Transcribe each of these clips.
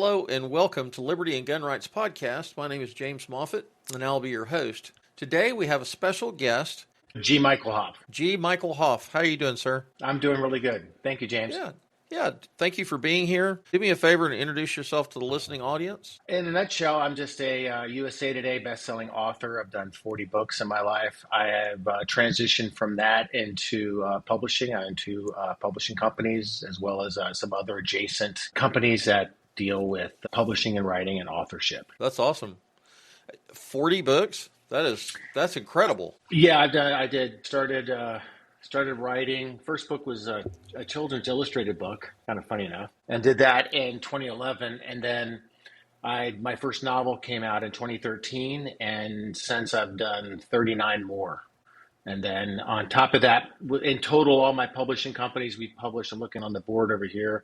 Hello and welcome to Liberty and Gun Rights Podcast. My name is James Moffitt, and I'll be your host. Today we have a special guest, Michael Hopf. Michael Hopf. How are you doing, sir? I'm doing really good. Thank you, James. Yeah. Thank you for being here. Do me a favor and introduce yourself to the listening audience. In a nutshell, I'm just a USA Today bestselling author. I've done 40 books in my life. I have transitioned from that into publishing, into publishing companies, as well as some other adjacent companies that deal with publishing and writing and authorship. That's awesome. 40 books? That's incredible. Yeah, started writing. First book was a children's illustrated book, kind of funny enough, and did that in 2011. And then my first novel came out in 2013, and since I've done 39 more. And then on top of that, in total, all my publishing companies we've published, I'm looking on the board over here,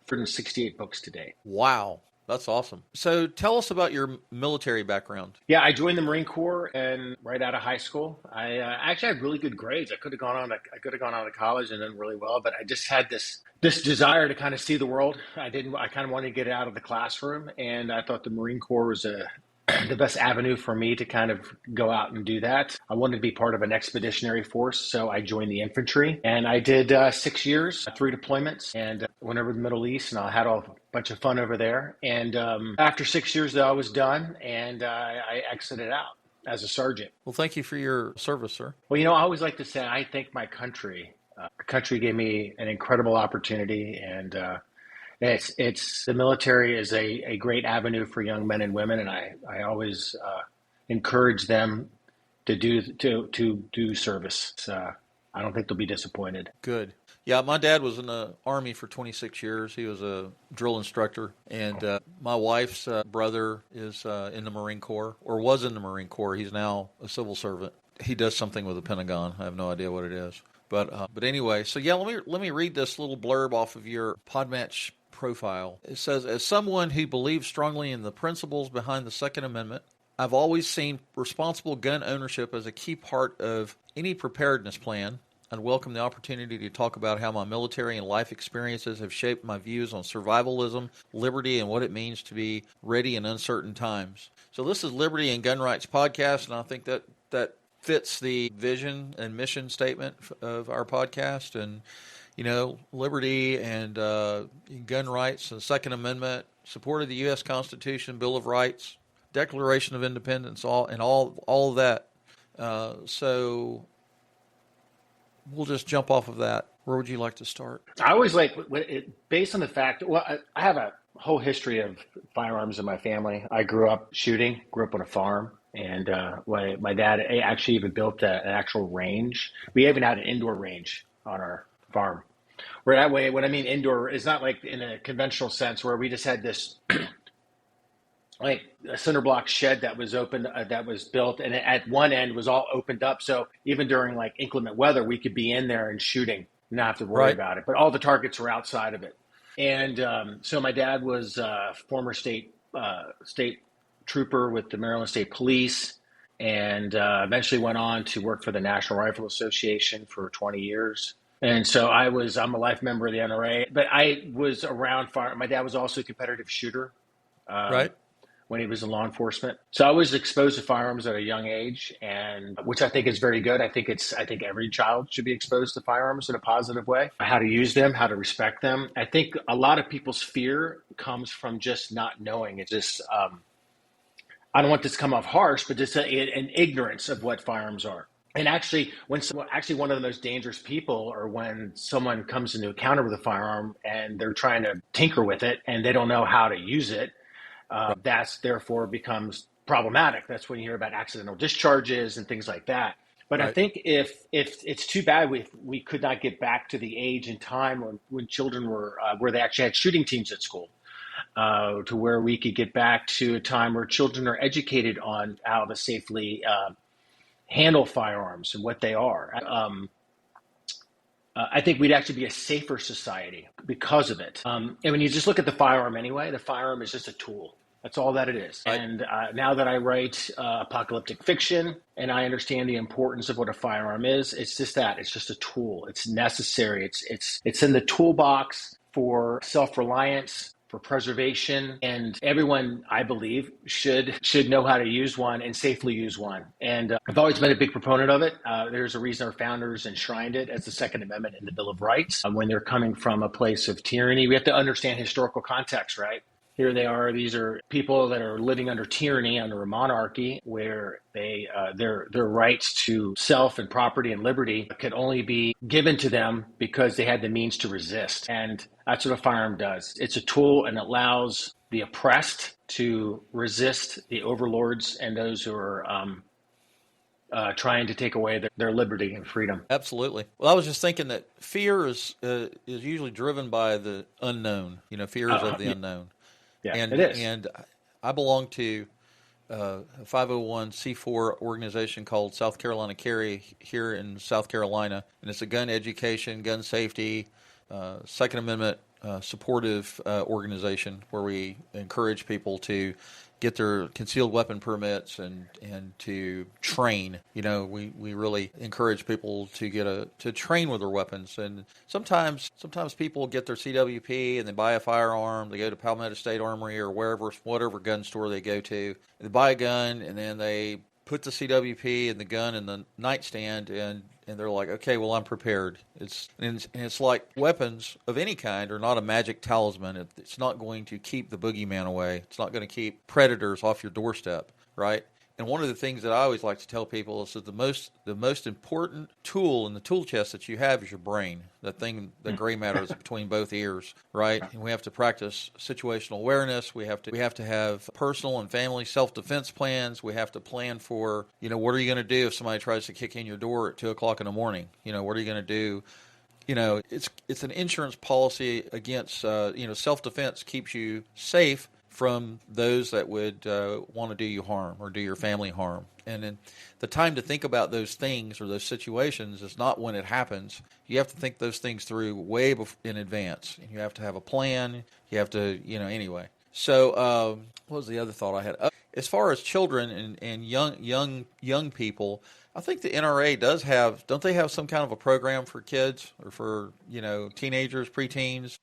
168 books to date. Wow. That's awesome. So tell us about your military background. Yeah, I joined the Marine Corps and right out of high school. I actually had really good grades. I could have gone on to college and done really well, but I just had this desire to kind of see the world. I kind of wanted to get out of the classroom, and I thought the Marine Corps was the best avenue for me to kind of go out and do that. I wanted to be part of an expeditionary force, so I joined the infantry, and I did 6 years, 3 deployments, and went over to the Middle East, and I had a bunch of fun over there. And after 6 years, though, I was done, and I exited out as a sergeant. Well, thank you for your service, sir. Well, I always like to say I thank my country. The country gave me an incredible opportunity, and it's the military is a great avenue for young men and women, and I always encourage them to do service. I don't think they'll be disappointed. Good. Yeah, my dad was in the Army for 26 years. He was a drill instructor, and my wife's brother is in the Marine Corps, or was in the Marine Corps. He's now a civil servant. He does something with the Pentagon. I have no idea what it is. But anyway, so yeah, let me read this little blurb off of your Podmatch profile. It says, as someone who believes strongly in the principles behind the Second Amendment, I've always seen responsible gun ownership as a key part of any preparedness plan. I'd welcome the opportunity to talk about how my military and life experiences have shaped my views on survivalism, liberty, and what it means to be ready in uncertain times. So this is Liberty and Gun Rights Podcast, and I think that fits the vision and mission statement of our podcast. And liberty and gun rights and Second Amendment, support of the U.S. Constitution, Bill of Rights, Declaration of Independence, all of that. So we'll just jump off of that. Where would you like to start? I always based on the fact, I have a whole history of firearms in my family. I grew up shooting, grew up on a farm. And my dad actually even built an actual range. We even had an indoor range on our farm. Where that way, when I mean indoor, it's not like in a conventional sense where we just had this like a cinder block shed that was open, that was built, and at one end was all opened up. So even during like inclement weather, we could be in there and shooting, not have to worry about it. But all the targets were outside of it. And so my dad was a former state trooper with the Maryland State Police, and eventually went on to work for the National Rifle Association for 20 years. And so I'm a life member of the NRA, but I was around fire. My dad was also a competitive shooter when he was in law enforcement. So I was exposed to firearms at a young age, and which I think is very good. I think every child should be exposed to firearms in a positive way, how to use them, how to respect them. I think a lot of people's fear comes from just not knowing. It's just, I don't want this to come off harsh, but just an ignorance of what firearms are. And actually, one of the most dangerous people are when someone comes into encounter with a firearm and they're trying to tinker with it and they don't know how to use it. That's therefore becomes problematic. That's when you hear about accidental discharges and things like that. But I think if it's too bad we could not get back to the age and time when children were where they actually had shooting teams at school. To where we could get back to a time where children are educated on how to safely handle firearms and what they are. I think we'd actually be a safer society because of it. And when you just look at the firearm anyway, the firearm is just a tool. That's all that it is. And now that I write apocalyptic fiction and I understand the importance of what a firearm is, it's just that. It's just a tool. It's necessary. It's in the toolbox for self-reliance, for preservation, and everyone, I believe, should know how to use one and safely use one. And I've always been a big proponent of it. There's a reason our founders enshrined it as the Second Amendment in the Bill of Rights. When they're coming from a place of tyranny, we have to understand historical context, right? Here they are. These are people that are living under tyranny, under a monarchy, where their rights to self and property and liberty could only be given to them because they had the means to resist. And that's what a firearm does. It's a tool, and it allows the oppressed to resist the overlords and those who are trying to take away their liberty and freedom. Absolutely. Well, I was just thinking that fear is usually driven by the unknown. Fears of the unknown. Yeah, and it is. And I belong to a 501c4 organization called South Carolina Carry here in South Carolina, and it's a gun education, gun safety, Second Amendment supportive organization where we encourage people to get their concealed weapon permits and to train. We really encourage people to train with their weapons. And sometimes people get their CWP and they buy a firearm. They go to Palmetto State Armory or whatever gun store they go to. They buy a gun and then they put the CWP and the gun in the nightstand and they're like, okay, well, I'm prepared. It's like weapons of any kind are not a magic talisman. It's not going to keep the boogeyman away. It's not going to keep predators off your doorstep, right? And one of the things that I always like to tell people is that the most important tool in the tool chest that you have is your brain. That thing, the gray matter is between both ears, right? And we have to practice situational awareness. We have to have personal and family self-defense plans. We have to plan for, what are you going to do if somebody tries to kick in your door at 2:00 in the morning? What are you going to do? It's an insurance policy against, self-defense keeps you safe from those that would want to do you harm or do your family harm. And then the time to think about those things or those situations is not when it happens. You have to think those things through way in advance. And you have to have a plan. You have to, anyway. So what was the other thought I had? As far as children and young people, I think the NRA don't they have some kind of a program for kids or for, teenagers, preteens?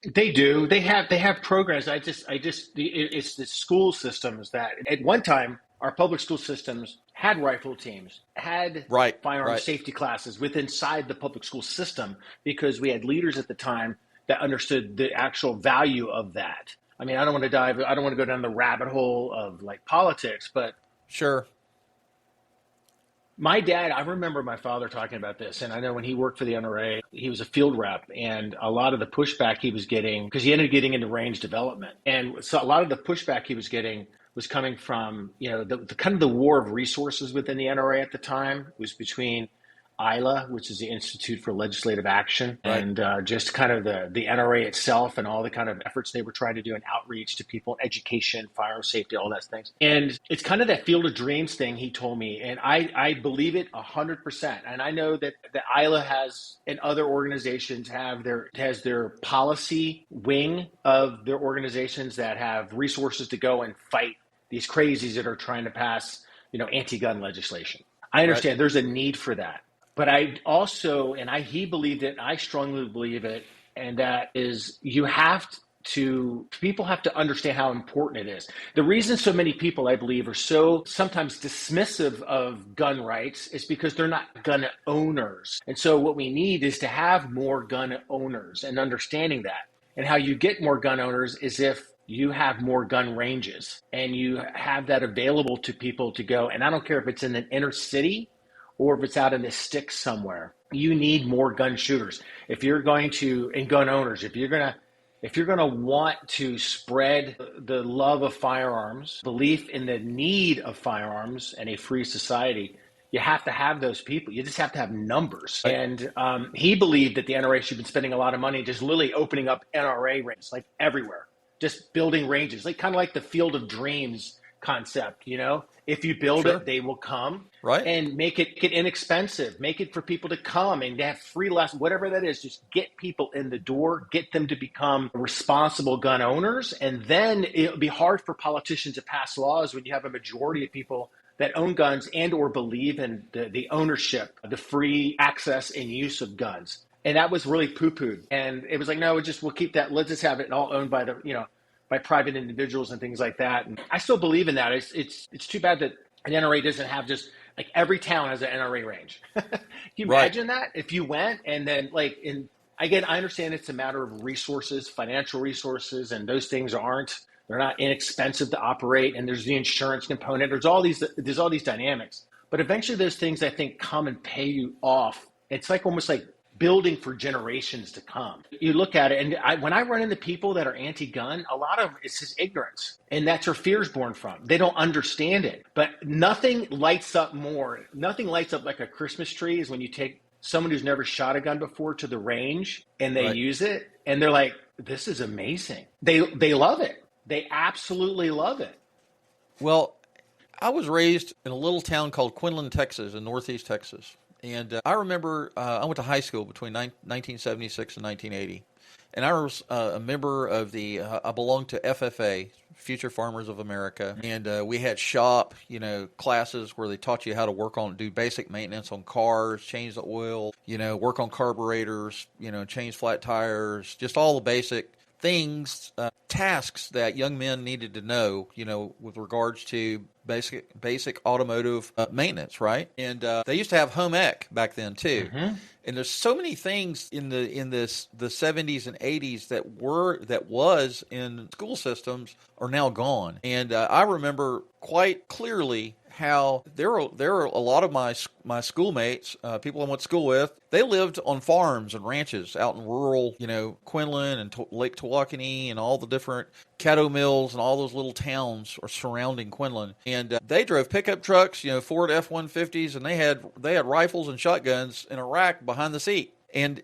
They do. They have programs. It's the school systems that at one time our public school systems had rifle teams, had firearm safety classes inside the public school system because we had leaders at the time that understood the actual value of that. I mean, I don't want to go down the rabbit hole of like politics, but sure. My dad, I remember my father talking about this, and I know when he worked for the NRA, he was a field rep, and a lot of the pushback he was getting, because he ended up getting into range development, and so a lot of the pushback he was getting was coming from, the kind of the war of resources within the NRA at the time was between ILA, which is the Institute for Legislative Action, and just kind of the NRA itself and all the kind of efforts they were trying to do in outreach to people, education, firearm safety, all that things. And it's kind of that field of dreams thing he told me. And I believe it 100%. And I know that the ILA has and other organizations has their policy wing of their organizations that have resources to go and fight these crazies that are trying to pass, anti-gun legislation. I understand there's a need for that. But I also, he believed it, I strongly believe it, and that is people have to understand how important it is. The reason so many people, I believe, are so sometimes dismissive of gun rights is because they're not gun owners. And so what we need is to have more gun owners and understanding that. And how you get more gun owners is if you have more gun ranges and you have that available to people to go. And I don't care if it's in an inner city or if it's out in the sticks somewhere, you need more gun shooters. If you're going to, and gun owners, if you're going to want to spread the love of firearms, belief in the need of firearms and a free society, you have to have those people. You just have to have numbers. And he believed that the NRA should have been spending a lot of money just literally opening up NRA ranges, like everywhere, just building ranges, like kind of like the Field of Dreams concept, if you build it, they will come, and make it inexpensive, make it for people to come and have free lessons, whatever that is, just get people in the door, get them to become responsible gun owners. And then it'll be hard for politicians to pass laws when you have a majority of people that own guns and or believe in the ownership, the free access and use of guns. And that was really poo-pooed. And it was like, no, we'll keep that. Let's just have it all owned by by private individuals and things like that. And I still believe in that. It's too bad that an NRA doesn't have just like every town has an NRA range. Can you Right. imagine that if you went and then like again, I understand it's a matter of resources, financial resources, and those things they're not inexpensive to operate. And there's the insurance component. There's all these dynamics. But eventually those things I think come and pay you off. It's like almost like building for generations to come. You look at it, and when I run into people that are anti-gun, a lot of it's just ignorance, and that's where fear is born from. They don't understand it. But nothing lights up like a Christmas tree is when you take someone who's never shot a gun before to the range and they Right. use it, and they're like, "This is amazing." They love it. They absolutely love it. Well, I was raised in a little town called Quinlan, Texas, in northeast Texas. And I remember I went to high school between 1976 and 1980. And I was a member of I belonged to FFA, Future Farmers of America. And we had shop, classes where they taught you how to do basic maintenance on cars, change the oil, work on carburetors, change flat tires, just all the basic things, tasks that young men needed to know, with regards to basic automotive maintenance, right? And they used to have home ec back then too. Mm-hmm. And there's so many things in the 70s and 80s that was in school systems are now gone. And I remember quite clearly how there are a lot of my schoolmates, people I went to school with, they lived on farms and ranches out in rural, Quinlan and Lake Tawakoni and all the different cattle mills and all those little towns are surrounding Quinlan. And they drove pickup trucks, Ford F-150s, and they had rifles and shotguns in a rack behind the seat. And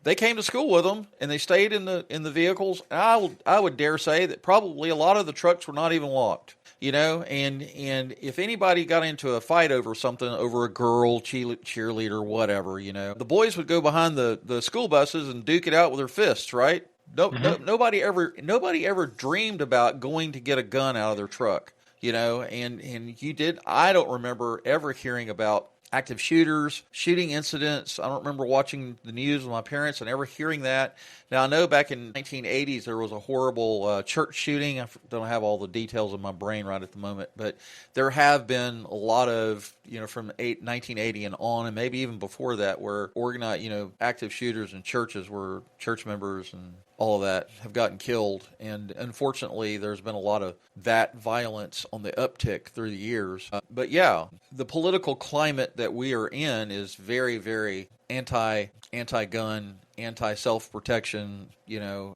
they came to school with them, and they stayed in the vehicles. And I would dare say that probably a lot of the trucks were not even locked. And if anybody got into a fight over something, over a girl, cheerleader, whatever, the boys would go behind the school buses and duke it out with their fists, right? Nobody ever dreamed about going to get a gun out of their truck, and you did. I don't remember ever hearing about active shooters, shooting incidents. I don't remember watching the news with my parents and ever hearing that. Now, I know back in the 1980s there was a horrible church shooting. I don't have all the details in my brain right at the moment, but there have been a lot of, from 1980 and on, and maybe even before that, where organized, active shooters in churches where church members and all of that have gotten killed. And unfortunately, there's been a lot of that violence on the uptick through the years. But yeah, the political climate that we are in is very, very anti-gun, anti-self-protection.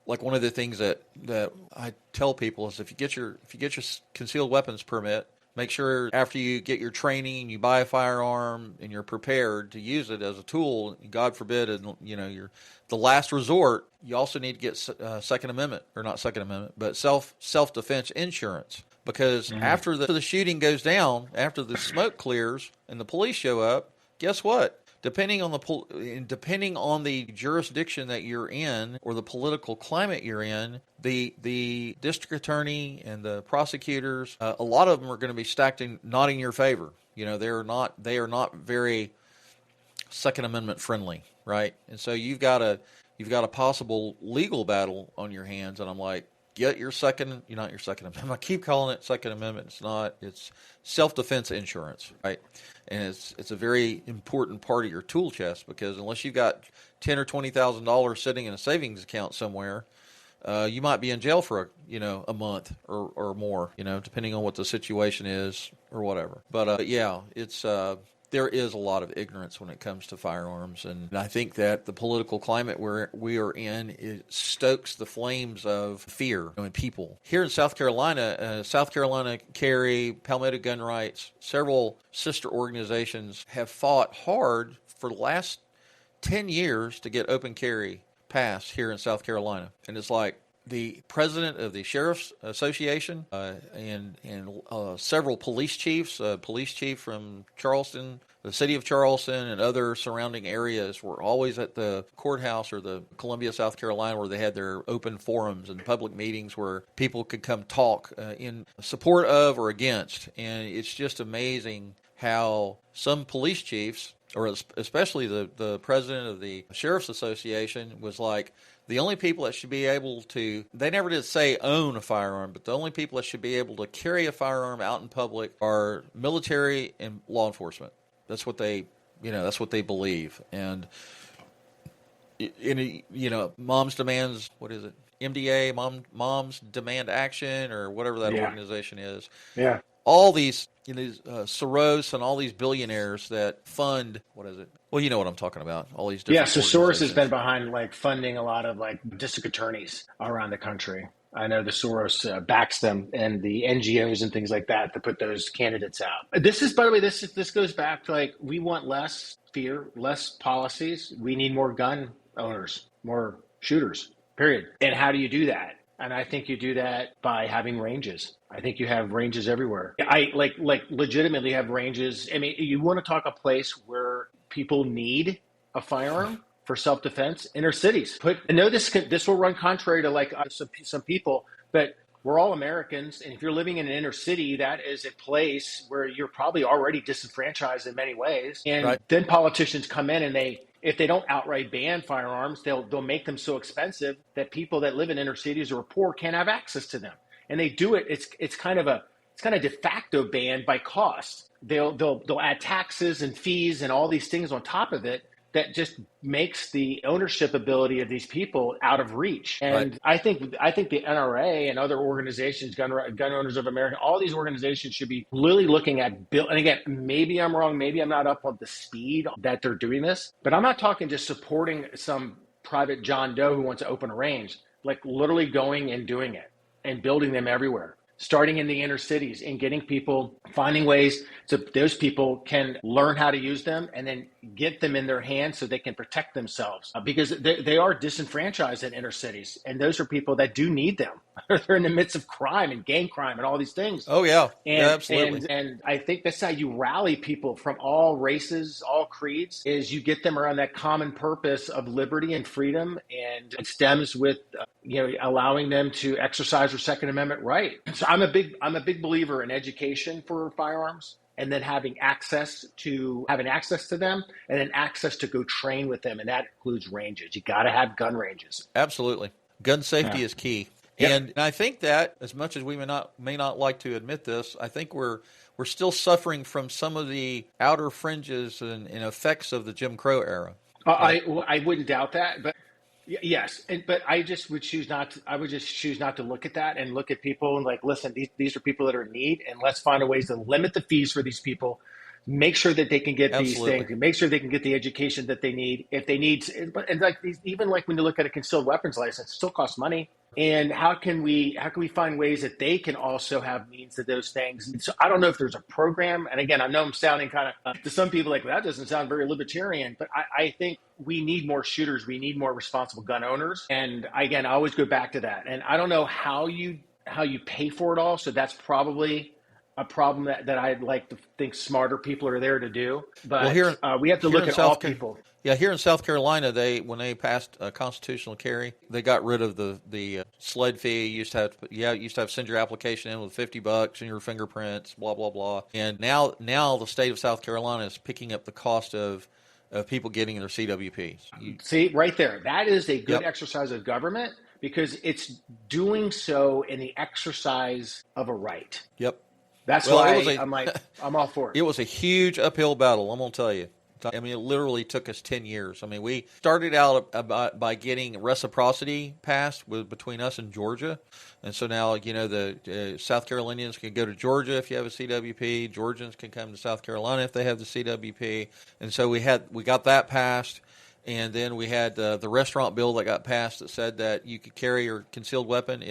Like one of the things that I tell people is if you get your concealed weapons permit, make sure after you get your training, you buy a firearm and you're prepared to use it as a tool. God forbid, and you're the last resort. You also need to get Second Amendment, or not Second Amendment, but self-defense insurance, because after the shooting goes down, after the smoke clears and the police show up, guess what? Depending on the jurisdiction that you're in or the political climate you're in, the district attorney and the prosecutors, a lot of them are going to be stacked not in your favor. They are not very Second Amendment friendly, right? And so you've got a possible legal battle on your hands. And I'm like, get your second. You're not your Second Amendment. I keep calling it Second Amendment. It's not. It's self-defense insurance, right? And it's a very important part of your tool chest, because unless you've got $10,000 or $20,000 sitting in a savings account somewhere, you might be in jail for a month or more, depending on what the situation is or whatever. But yeah, it's there is a lot of ignorance when it comes to firearms, and I think that the political climate where we are in, it stokes the flames of fear in people. Here in South Carolina, Carry, Palmetto Gun Rights, several sister organizations have fought hard for the last 10 years to get open carry passed here in South Carolina. And it's like the president of the Sheriff's Association and several police chiefs, police chief from Charleston, the city of Charleston and other surrounding areas were always at the courthouse or the Columbia, South Carolina, where they had their open forums and public meetings where people could come talk in support of or against. And it's just amazing how some police chiefs, or especially the president of the Sheriff's Association, was like, the only people that should be able to, they never did say own a firearm, but the only people that should be able to carry a firearm out in public are military and law enforcement. That's what they, that's what they believe. And, Moms Demands, what is it? MDA, Moms Demand Action, or whatever that organization is. Yeah. All these, Soros and all these billionaires that fund, what is it? Well, you know what I'm talking about. All these different So Soros has been behind funding a lot of district attorneys around the country. I know the Soros backs them and the NGOs and things like that to put those candidates out. This is, by the way, this goes back to we want less fear, less policies. We need more gun owners, more shooters, period. And how do you do that? And I think you do that by having ranges. I think you have ranges everywhere. I legitimately have ranges. I mean, you want to talk a place where people need a firearm for self-defense, inner cities. I know this will run contrary to some people, but we're all Americans. And if you're living in an inner city, that is a place where you're probably already disenfranchised in many ways. And then politicians come in and if they don't outright ban firearms, they'll make them so expensive that people that live in inner cities or are poor can't have access to them. And they do it. It's kind of de facto ban by cost. They'll add taxes and fees and all these things on top of it that just makes the ownership ability of these people out of reach. And I think the NRA and other organizations, Gun Owners of America, all these organizations should be really looking at and again, maybe I'm wrong, maybe I'm not up on the speed that they're doing this, but I'm not talking just supporting some private John Doe who wants to open a range, literally going and doing it and building them everywhere, starting in the inner cities and getting people, finding ways so those people can learn how to use them and then get them in their hands so they can protect themselves, because they are disenfranchised in inner cities. And those are people that do need them. They're in the midst of crime and gang crime and all these things. Oh, yeah. Yeah, absolutely. And I think that's how you rally people from all races, all creeds, is you get them around that common purpose of liberty and freedom. And it stems with, allowing them to exercise their Second Amendment right. So I'm a big believer in education for firearms, and then having access to them, and then access to go train with them. And that includes ranges. You got to have gun ranges. Absolutely. Gun safety is key. Yep. And I think that, as much as we may not like to admit this, I think we're still suffering from some of the outer fringes and effects of the Jim Crow era. I wouldn't doubt that, but yes, but I just would choose not to. I would just choose not to look at that and look at people and listen, these are people that are in need, and let's find a ways to limit the fees for these people. Make sure that they can get these things, and make sure they can get the education that they need. If they need, and even when you look at a concealed weapons license, it still costs money. And how can we find ways that they can also have means to those things? And so I don't know if there's a program. And again, I know I'm sounding kind of to some people that doesn't sound very libertarian, but I think we need more shooters. We need more responsible gun owners. And again, I always go back to that. And I don't know how you pay for it all. So that's probably a problem that I'd like to think smarter people are there to do. But we have to look at all people. Yeah, here in South Carolina, when they passed constitutional carry, they got rid of the sled fee. You used to have to send your application in with $50 and your fingerprints, blah blah blah. And now the state of South Carolina is picking up the cost of people getting their CWPs. See, right there, that is a good exercise of government, because it's doing so in the exercise of a right. Yep. That's why I'm all for it. It was a huge uphill battle, I'm going to tell you. I mean, it literally took us 10 years. I mean, we started out by getting reciprocity passed between us and Georgia. And so now, the South Carolinians can go to Georgia if you have a CWP. Georgians can come to South Carolina if they have the CWP. And so we got that passed. And then we had the restaurant bill that got passed that said that you could carry your concealed weapon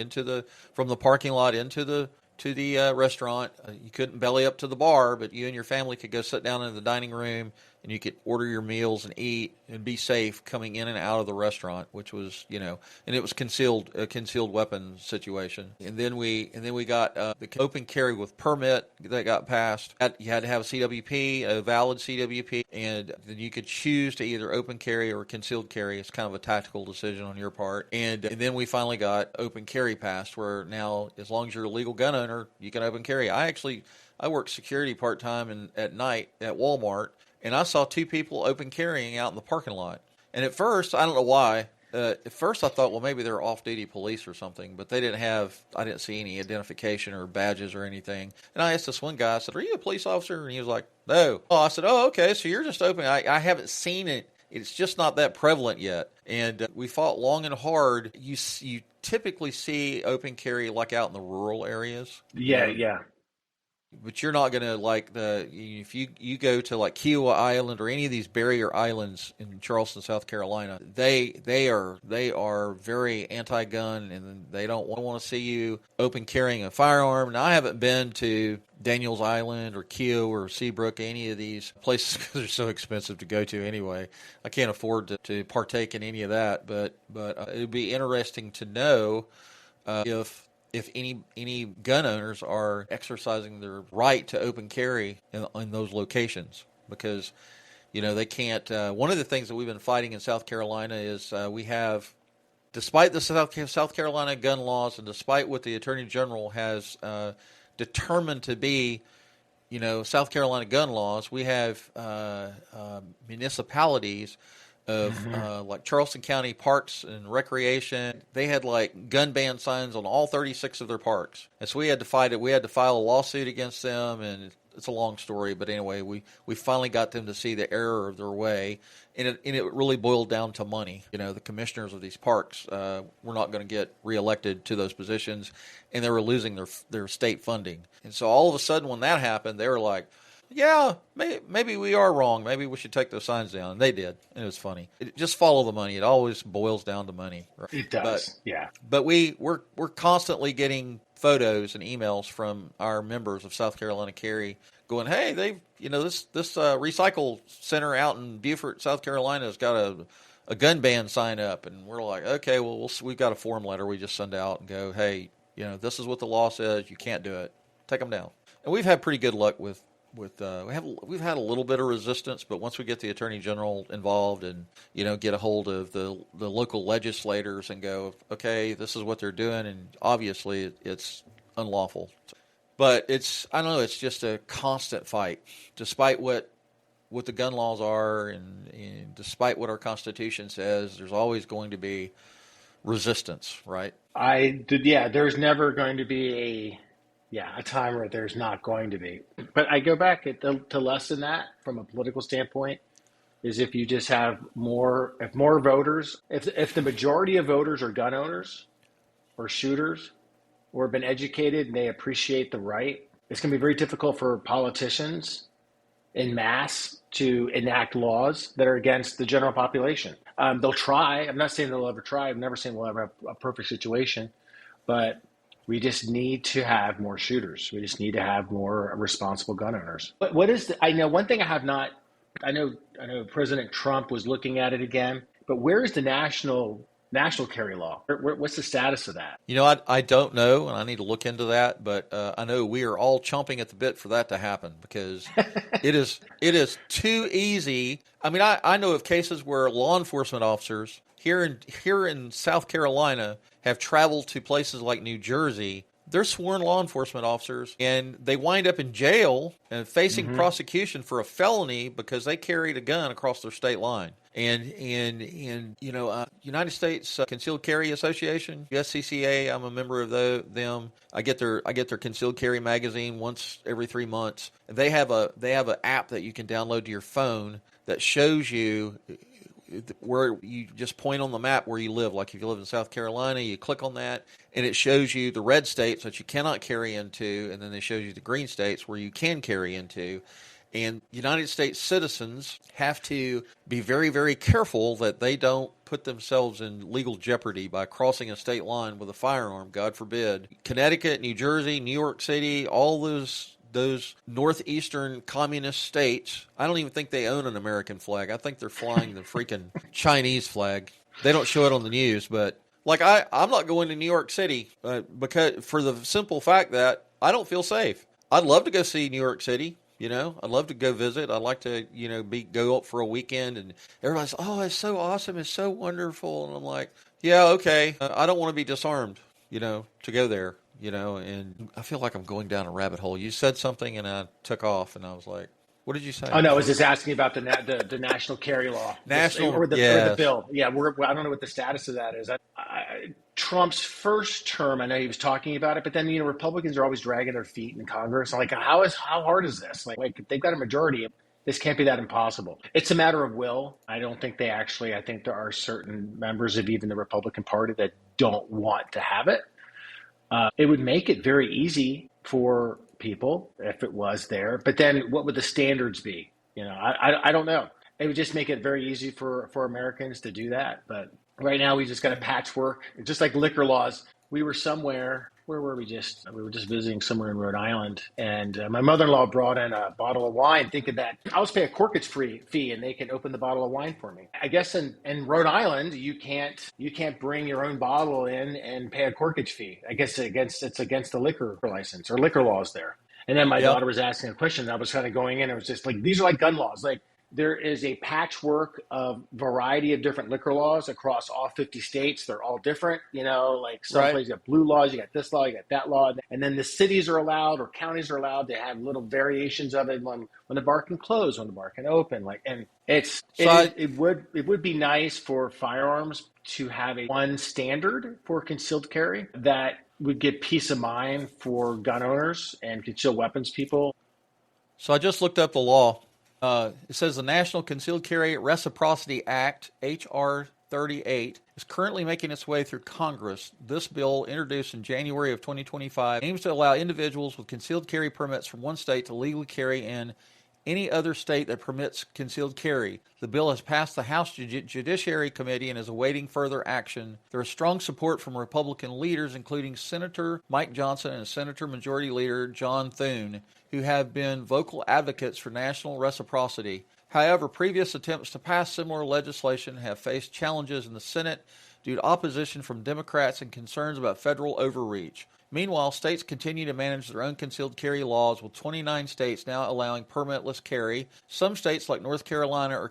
from the parking lot to the restaurant. You couldn't belly up to the bar, but you and your family could go sit down in the dining room and you could order your meals and eat and be safe coming in and out of the restaurant, which was, and it was a concealed weapon situation. And then we got the open carry with permit that got passed. You had to have a CWP, a valid CWP, and then you could choose to either open carry or concealed carry. It's kind of a tactical decision on your part. And then we finally got open carry passed, where now as long as you're a legal gun owner, you can open carry. I worked security part-time at night at Walmart, and I saw two people open carrying out in the parking lot. And at first, I don't know why, at first I thought, well, maybe they're off-duty police or something, but I didn't see any identification or badges or anything. And I asked this one guy, I said, are you a police officer? And he was like, no. Oh, I said, oh, okay, so you're just open. I haven't seen it. It's just not that prevalent yet. And we fought long and hard. You typically see open carry like out in the rural areas. Yeah. But you're not going to if you go to like Kiowa Island or any of these barrier islands in Charleston, South Carolina, they are very anti-gun, and they don't want to see you open carrying a firearm. Now, I haven't been to Daniels Island or Kiowa or Seabrook, any of these places, because they're so expensive to go to anyway. I can't afford to partake in any of that, but it would be interesting to know if any gun owners are exercising their right to open carry in those locations, because they can't. One of the things that we've been fighting in South Carolina is we have, despite the South Carolina gun laws and despite what the Attorney General has determined to be, South Carolina gun laws, we have municipalities of like Charleston County Parks and Recreation. They had like gun ban signs on all 36 of their parks. And so we had to fight it. We had to file a lawsuit against them, and it's a long story. But anyway, we finally got them to see the error of their way. And it really boiled down to money. The commissioners of these parks were not going to get reelected to those positions, and they were losing their state funding. And so all of a sudden when that happened, they were like, yeah, maybe we are wrong. Maybe we should take those signs down. And they did. And it was funny. Just follow the money. It always boils down to money. Right? It does, yeah. But we're constantly getting photos and emails from our members of South Carolina Carry going, hey, they've, this recycle center out in Beaufort, South Carolina has got a gun ban sign up. And we're like, okay, well, we've got a form letter we just send out and go, hey, this is what the law says. You can't do it. Take them down. And we've had pretty good luck with we've had a little bit of resistance, but once we get the Attorney General involved and get a hold of the local legislators and go, okay, this is what they're doing, and obviously it's unlawful. But it's just a constant fight, despite what the gun laws are, and despite what our Constitution says. There's always going to be resistance, right? There's never going to be a time where there's not going to be. But I go back to less than that from a political standpoint, is if you just have if more voters, if the majority of voters are gun owners or shooters or have been educated and they appreciate the right, it's going to be very difficult for politicians en masse to enact laws that are against the general population. They'll try. I'm not saying they'll ever try. I'm never saying we'll ever have a perfect situation, but we just need to have more shooters. We just need to have more responsible gun owners. But I know one thing I know President Trump was looking at it again, but where is the national carry law? What's the status of that? I don't know, and I need to look into that, but I know we are all chomping at the bit for that to happen, because it is too easy. I mean, I know of cases where law enforcement officers here in South Carolina have traveled to places like New Jersey. They're sworn law enforcement officers, and they wind up in jail and facing prosecution for a felony because they carried a gun across their state line. And United States Concealed Carry Association, USCCA, I'm a member of them. I get their Concealed Carry magazine once every 3 months. They have an app that you can download to your phone that shows you where you just point on the map where you live. Like if you live in South Carolina, you click on that, and it shows you the red states that you cannot carry into, and then it shows you the green states where you can carry into. And United States citizens have to be very, very careful that they don't put themselves in legal jeopardy by crossing a state line with a firearm, God forbid. Connecticut, New Jersey, New York City, all those those northeastern communist states, I don't even think they own an American flag. I think they're flying the freaking Chinese flag. They don't show it on the news, but like I'm not going to New York City because for the simple fact that I don't feel safe. I'd love to go see New York City. I'd love to go visit. I'd like to, go up for a weekend, and everybody's, oh, it's so awesome, it's so wonderful, and I'm like, yeah, okay. I don't want to be disarmed, to go there, and I feel like I'm going down a rabbit hole. You said something, and I took off, and I was like, what did you say? Oh no, I was just asking about the national carry law, or the bill. Yeah, I don't know what the status of that is. Trump's first term, I know he was talking about it, but then Republicans are always dragging their feet in Congress. I'm like, how hard is this? Like if they've got a majority, this can't be that impossible. It's a matter of will. I don't think they actually. I think there are certain members of even the Republican Party that don't want to have it. It would make it very easy for people if it was there. But then what would the standards be? I don't know. It would just make it very easy for Americans to do that. But right now we just got a patchwork, just like liquor laws. We were somewhere. Where were we just? We were just visiting somewhere in Rhode Island, and my mother-in-law brought in a bottle of wine, thinking that I was paying a corkage fee, and they can open the bottle of wine for me. I guess in Rhode Island, you can't bring your own bottle in and pay a corkage fee. I guess it's against the liquor license or liquor laws there. And then my daughter was asking a question, and I was kind of going in. It was just like, these are like gun laws, like. There is a patchwork of variety of different liquor laws across all 50 states. They're all different, like some places you got blue laws, you got this law, you got that law. And then the cities are allowed or counties are allowed to have little variations of it when the bar can close, when the bar can open. It would be nice for firearms to have one standard for concealed carry that would give peace of mind for gun owners and concealed weapons people. So I just looked up the law. It says the National Concealed Carry Reciprocity Act, H.R. 38, is currently making its way through Congress. This bill, introduced in January of 2025, aims to allow individuals with concealed carry permits from one state to legally carry in any other state that permits concealed carry. The bill has passed the House Judiciary Committee and is awaiting further action. There is strong support from Republican leaders, including Senator Mike Johnson and Senator Majority Leader John Thune, who have been vocal advocates for national reciprocity. However, previous attempts to pass similar legislation have faced challenges in the Senate due to opposition from Democrats and concerns about federal overreach. Meanwhile, states continue to manage their own concealed carry laws, with 29 states now allowing permitless carry. Some states, like North Carolina, are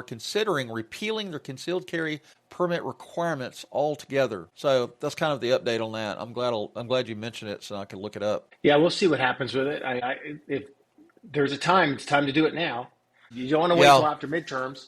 considering repealing their concealed carry permit requirements altogether. So that's kind of the update on that. I'm glad you mentioned it so I can look it up. Yeah, we'll see what happens with it. If there's a time, it's time to do it now. You don't want to wait until after midterms.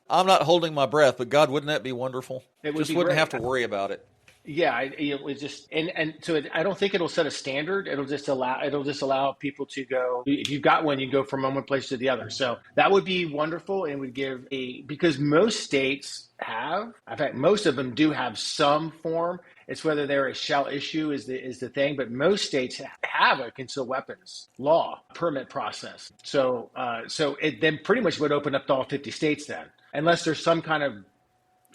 I'm not holding my breath, but God, wouldn't that be wonderful? It would just be wouldn't great. have to worry about it. Yeah, it was just I don't think it'll set a standard. It'll just allow people to go. If you've got one, you go from one place to the other. So that would be wonderful, and would give because most states have, in fact, most of them do have some form. It's whether they're a shall issue is the thing, but most states have a concealed weapons law permit process. So it then pretty much would open up to all 50 states then, unless there's some kind of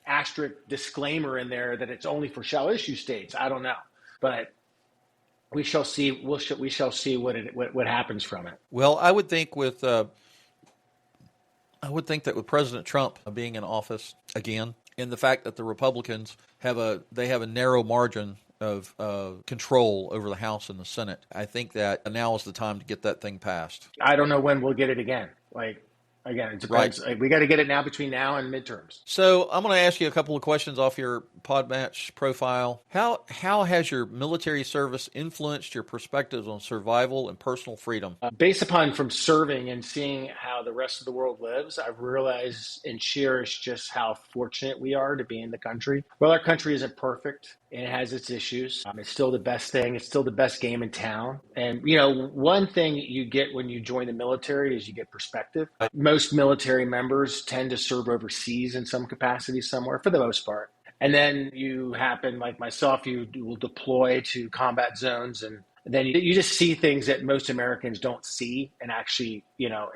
asterisk disclaimer in there that it's only for shall issue states. I don't know, but we shall see. We shall see what happens from it. Well, I would think that with President Trump being in office again, and the fact that the Republicans have a narrow margin of control over the House and the Senate, I think that now is the time to get that thing passed. I don't know when we'll get it again. Again, it depends. Right. We got to get it now between now and midterms. So I'm going to ask you a couple of questions off your Podmatch profile. How has your military service influenced your perspectives on survival and personal freedom? Based upon from serving and seeing how the rest of the world lives, I've realized and cherished just how fortunate we are to be in the country. Well, our country isn't perfect. It has its issues. It's still the best thing. It's still the best game in town. And, one thing you get when you join the military is you get perspective. Most military members tend to serve overseas in some capacity somewhere for the most part. And then you happen, like myself, you will deploy to combat zones, and then you just see things that most Americans don't see and actually,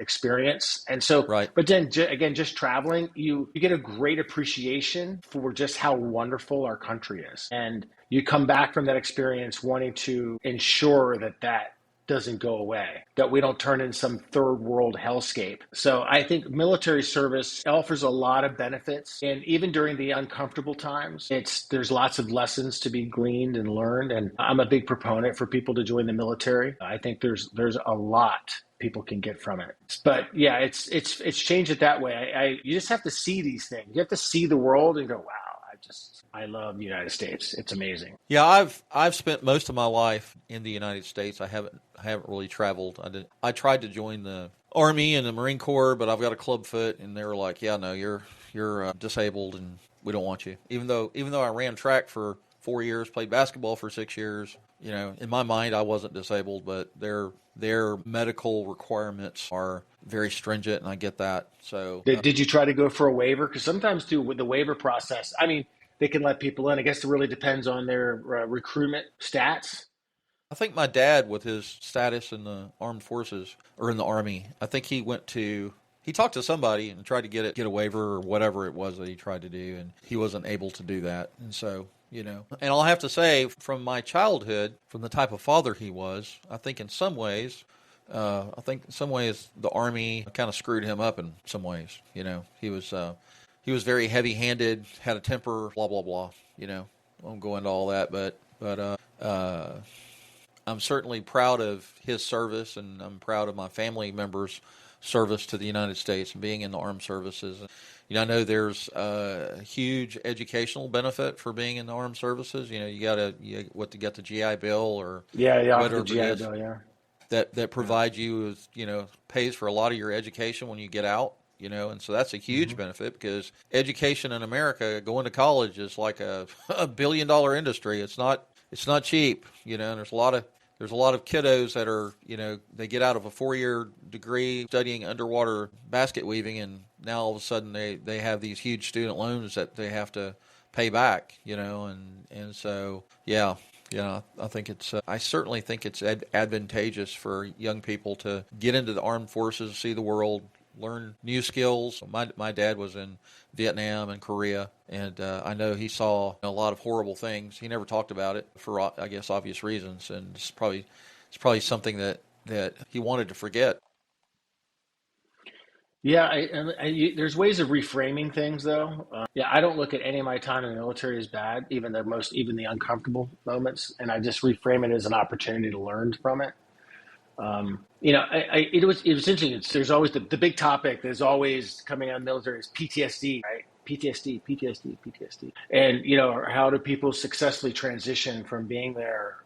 experience. And so, But then again, just traveling, you get a great appreciation for just how wonderful our country is. And you come back from that experience wanting to ensure that doesn't go away, that we don't turn into some third world hellscape. So I think military service offers a lot of benefits. And even during the uncomfortable times, there's lots of lessons to be gleaned and learned. And I'm a big proponent for people to join the military. I think there's a lot people can get from it. But yeah, it's changed it that way. You just have to see these things. You have to see the world and go, wow, I love the United States. It's amazing. Yeah, I've spent most of my life in the United States. I haven't really traveled. I tried to join the Army and the Marine Corps, but I've got a club foot, and they were like, "Yeah, no, you're disabled, and we don't want you." Even though I ran track for 4 years, played basketball for 6 years, in my mind I wasn't disabled, but their medical requirements are very stringent, and I get that. So, did you try to go for a waiver? Because sometimes too with the waiver process, I mean, they can let people in. I guess it really depends on their recruitment stats. I think my dad, with his status in the armed forces or in the Army, I think he talked to somebody and tried to get a waiver or whatever it was that he tried to do, and he wasn't able to do that. And so, and I'll have to say, from my childhood, from the type of father he was, I think in some ways the Army kind of screwed him up in some ways. He was very heavy-handed, had a temper, blah blah blah. I won't go into all that, but I'm certainly proud of his service, and I'm proud of my family members' service to the United States and being in the armed services. I know there's a huge educational benefit for being in the armed services. You get the GI Bill or whatever the GI Bill, yeah. That provides you with, pays for a lot of your education when you get out, and so that's a huge benefit, because education in America, going to college, is like a $1 billion industry. It's not cheap, and there's a lot of kiddos that are, they get out of a 4-year degree studying underwater basket weaving, and now all of a sudden they have these huge student loans that they have to pay back, and so, yeah. I certainly think it's advantageous for young people to get into the armed forces, see the world, learn new skills. My dad was in Vietnam and Korea, and I know he saw a lot of horrible things. He never talked about it for, I guess, obvious reasons, and it's probably something that he wanted to forget. Yeah, there's ways of reframing things, though. I don't look at any of my time in the military as bad, even the uncomfortable moments, and I just reframe it as an opportunity to learn from it. It was interesting. There's always the big topic that's always coming out of the military is PTSD, right? PTSD. And, how do people successfully transition from being there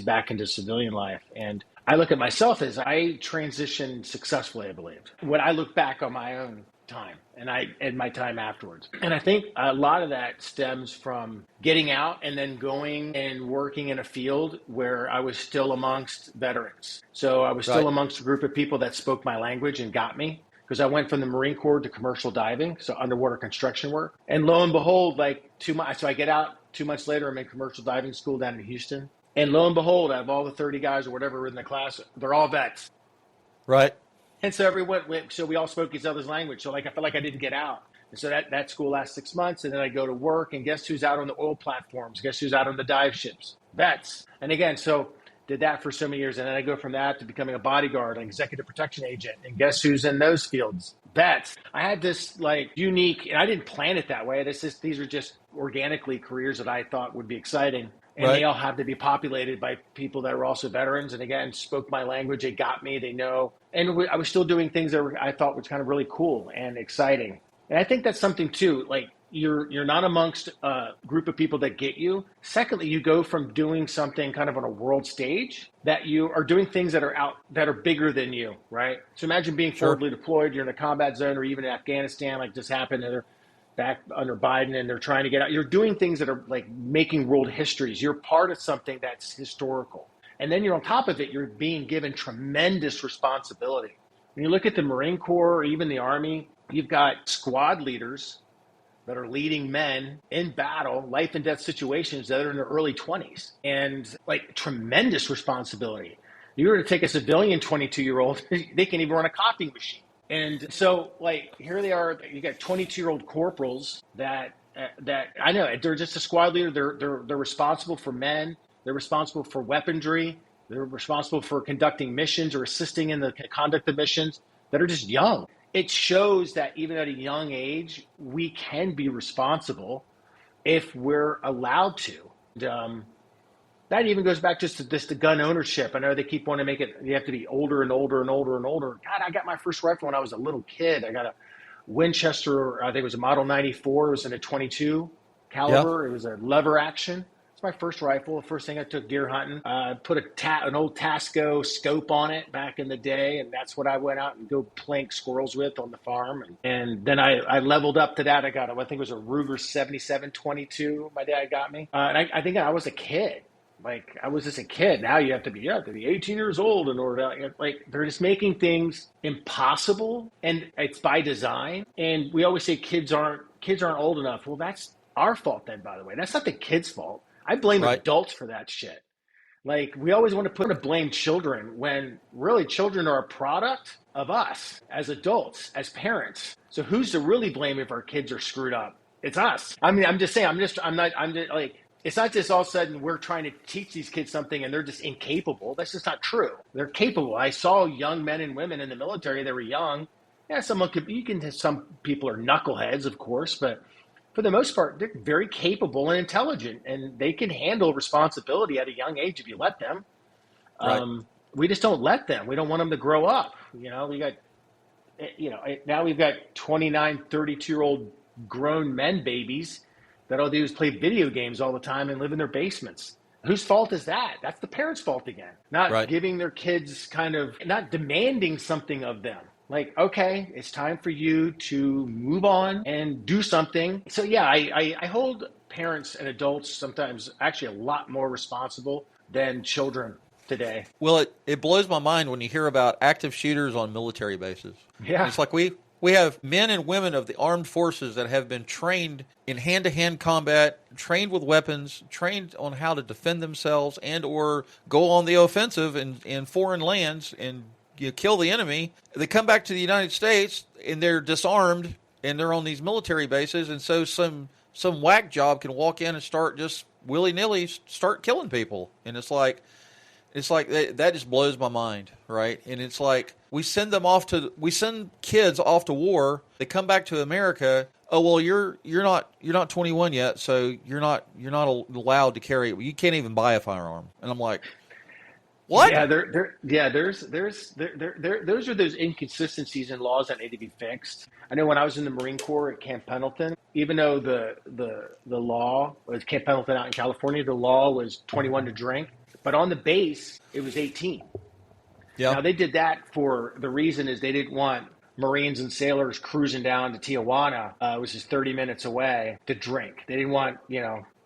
back into civilian life? And I look at myself as I transitioned successfully, I believe, when I look back on my own time and my time afterwards. And I think a lot of that stems from getting out and then going and working in a field where I was still amongst veterans. So I was still amongst a group of people that spoke my language and got me, because I went from the Marine Corps to commercial diving, so underwater construction work. And lo and behold, so I get out 2 months later, I'm in commercial diving school down in Houston. And lo and behold, out of all the 30 guys or whatever were in the class, they're all vets. Right. And so we all spoke each other's language. So I felt like I didn't get out. And so that school lasts 6 months, and then I go to work, and guess who's out on the oil platforms? Guess who's out on the dive ships? Vets. And again, so did that for so many years. And then I go from that to becoming a bodyguard, an executive protection agent. And guess who's in those fields? Vets. I had this unique, and I didn't plan it that way. These are just organically careers that I thought would be exciting. And they all have to be populated by people that were also veterans. And again, spoke my language. They got me. They know. And I was still doing things that I thought was kind of really cool and exciting. And I think that's something too. You're not amongst a group of people that get you. Secondly, you go from doing something kind of on a world stage that you are doing things that are bigger than you, right? So imagine being forwardly deployed. You're in a combat zone, or even in Afghanistan, like just happened. And they're back under Biden, and they're trying to get out. You're doing things that are like making world histories. You're part of something that's historical. And then you're on top of it, you're being given tremendous responsibility. When you look at the Marine Corps or even the Army, you've got squad leaders that are leading men in battle, life and death situations that are in their early 20s, and tremendous responsibility. You're going to take a civilian 22-year-old, they can't even run a copying machine. And so, here they are. You got 22-year-old corporals that I know they're just a squad leader. They're responsible for men. They're responsible for weaponry. They're responsible for conducting missions or assisting in the conduct of missions that are just young. It shows that even at a young age, we can be responsible if we're allowed to. And, that even goes back just to gun ownership. I know they keep wanting to make it, you have to be older and older and older and older. God, I got my first rifle when I was a little kid. I got a Winchester, I think it was a Model 94. It was in a 22 Yeah. caliber. It was a lever action. It's my first rifle. The first thing I took deer hunting. Put an old Tasco scope on it back in the day, and that's what I went out and go plank squirrels with on the farm. And then I leveled up to that. I think it was a Ruger 7722. My dad got me, and I think I was a kid. Like I was just a kid. Now you have to be 18 years old in order to, like, they're just making things impossible, and it's by design. And we always say kids aren't old enough. Well, that's our fault then, by the way. That's not the kids' fault. I blame Right. adults for that shit. Like we always want to blame children when really children are a product of us as adults, as parents. So who's to really blame if our kids are screwed up? It's us. I mean, I'm just saying, I'm just like, it's not just all of a sudden we're trying to teach these kids something and they're just incapable. That's just not true. They're capable. I saw young men and women in the military that were young. Yeah, some people are knuckleheads, of course, but for the most part, they're very capable and intelligent, and they can handle responsibility at a young age if you let them. Right. We just don't let them. We don't want them to grow up. Now we've got 29, 32-year-old grown men babies that all they do is play video games all the time and live in their basements. Whose fault is that? That's the parents' fault again. Not Right. giving their kids not demanding something of them. Like, okay, it's time for you to move on and do something. So yeah, I hold parents and adults sometimes actually a lot more responsible than children today. Well, it blows my mind when you hear about active shooters on military bases. Yeah. It's like we have men and women of the armed forces that have been trained in hand-to-hand combat, trained with weapons, trained on how to defend themselves and or go on the offensive in foreign lands and kill the enemy. They come back to the United States and they're disarmed and they're on these military bases, and so some whack job can walk in and start just willy-nilly start killing people. And it's like that just blows my mind, right? And it's like we send kids off to war. They come back to America. Oh well, you're not 21 yet, so you're not allowed to carry it. You can't even buy a firearm. And I'm like, what? Yeah, those are those inconsistencies in laws that need to be fixed. I know when I was in the Marine Corps at Camp Pendleton, even though the law was Camp Pendleton out in California, the law was 21 to drink, but on the base it was 18. Yeah. Now they did that for the reason is they didn't want Marines and sailors cruising down to Tijuana, which is 30 minutes away, to drink. They didn't want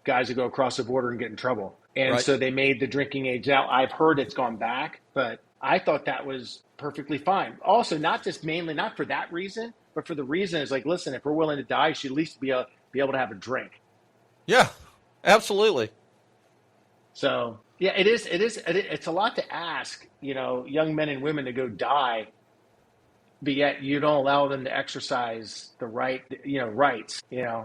guys to go across the border and get in trouble. And Right. so they made the drinking age out. I've heard it's gone back, but I thought that was perfectly fine. Also, not for that reason, but for the reason is like, listen, if we're willing to die, you should at least be able to have a drink. Yeah, absolutely. So yeah, it's a lot to ask, young men and women to go die, but yet you don't allow them to exercise the rights. And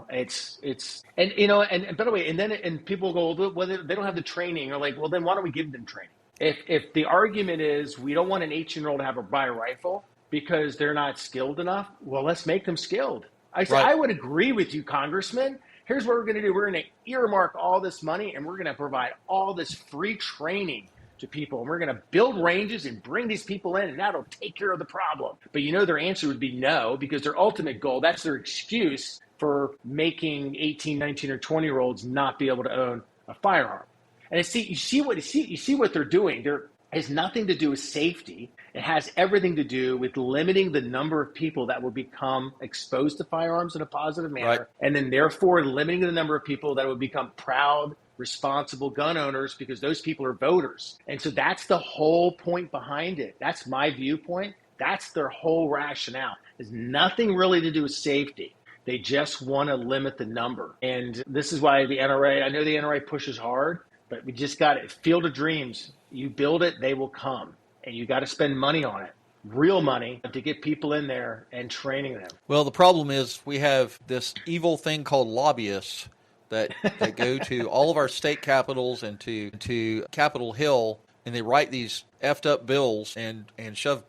by the way, and people go, well, they don't have the training, or like, well, then why don't we give them training? If the argument is we don't want an 18-year-old to buy a rifle because they're not skilled enough, well, let's make them skilled. I said, Right. I would agree with you, Congressman. Here's what we're going to do. We're going to earmark all this money, and we're going to provide all this free training to people, and we're going to build ranges and bring these people in, and that'll take care of the problem. But their answer would be no, because their ultimate goal, that's their excuse for making 18, 19, or 20-year-olds not be able to own a firearm. And you see what they're doing. It has nothing to do with safety. It has everything to do with limiting the number of people that will become exposed to firearms in a positive manner, Right. and then therefore limiting the number of people that will become proud, responsible gun owners, because those people are voters. And so that's the whole point behind it. That's my viewpoint. That's their whole rationale. It has nothing really to do with safety. They just want to limit the number. And this is why the NRA, I know the NRA pushes hard, but we just got it. Field of dreams. You build it, they will come. And you got to spend money on it, real money, to get people in there and training them. Well, the problem is we have this evil thing called lobbyists that go to all of our state capitals and to Capitol Hill and they write these effed up bills and shove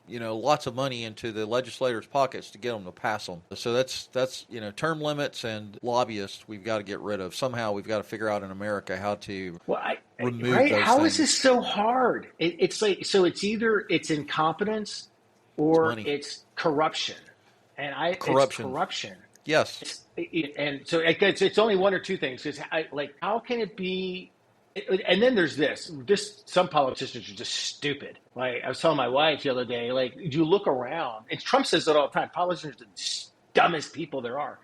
lots of money into the legislators' pockets to get them to pass them. So that's term limits and lobbyists we've got to get rid of. Somehow we've got to figure out in America how to remove right? those How things. is this so hard? It's like, so it's either it's incompetence It's or money. it's corruption, and it's Corruption. corruption. Yes. And so it's only one or two things. Because how can it be? And then there's this. Some politicians are just stupid. Like I was telling my wife the other day, like you look around, and Trump says it all the time. Politicians are the dumbest people there are.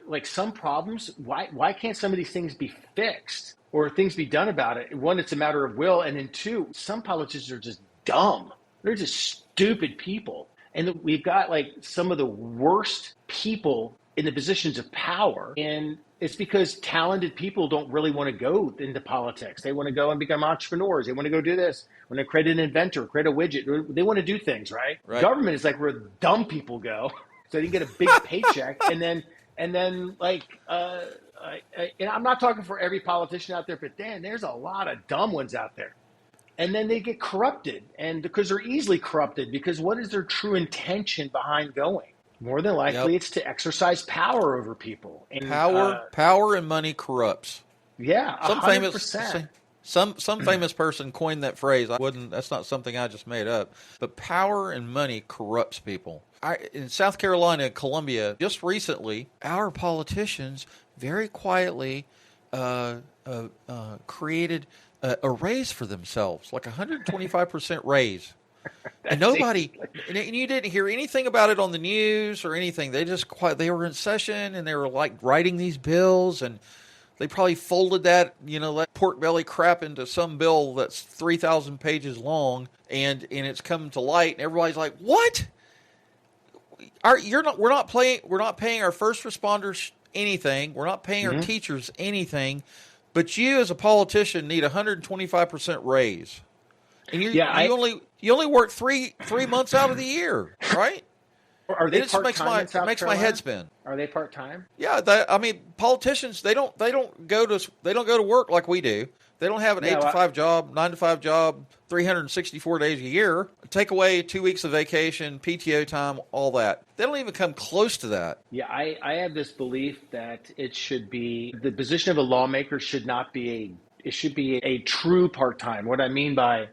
Like some problems. Why can't some of these things be fixed or things be done about it? One, it's a matter of will, and then two, some politicians are just dumb. They're just stupid people, and we've got like some of the worst people in the positions of power. And it's because talented people don't really want to go into politics. They want to go and become entrepreneurs. They want to go do this. When they create an inventor, create a widget, they want to do things, right? Right. Government is like where dumb people go, so they can get a big paycheck, and then like, and I'm not talking for every politician out there, but Dan, there's a lot of dumb ones out there. And then they get corrupted, and because they're easily corrupted, because what is their true intention behind going? More than likely, It's to exercise power over people. And, power and money corrupts. Yeah, 100%. Some famous person coined that phrase. That's not something I just made up. But power and money corrupts people. In South Carolina, Columbia, just recently, our politicians very quietly created a raise for themselves, like 125% raise. And nobody, and you didn't hear anything about it on the news or anything. They were in session and they were like writing these bills, and they probably folded that pork belly crap into some bill that's 3,000 pages long, and it's come to light, and everybody's like, "What? We're not paying our first responders anything. We're not paying our teachers anything, but you as a politician need 125% raise." And you only work three months out of the year, right? Are they part-time in South makes Carolina? my head spin. Are they part-time? Yeah, politicians they don't go to work like we do. They don't have an 8 to 5 job, 9 to 5 job, 364 days a year. Take away 2 weeks of vacation, PTO time, all that. They don't even come close to that. Yeah, I have this belief that it should be the position of a lawmaker should not be it should be a true part-time. What I mean by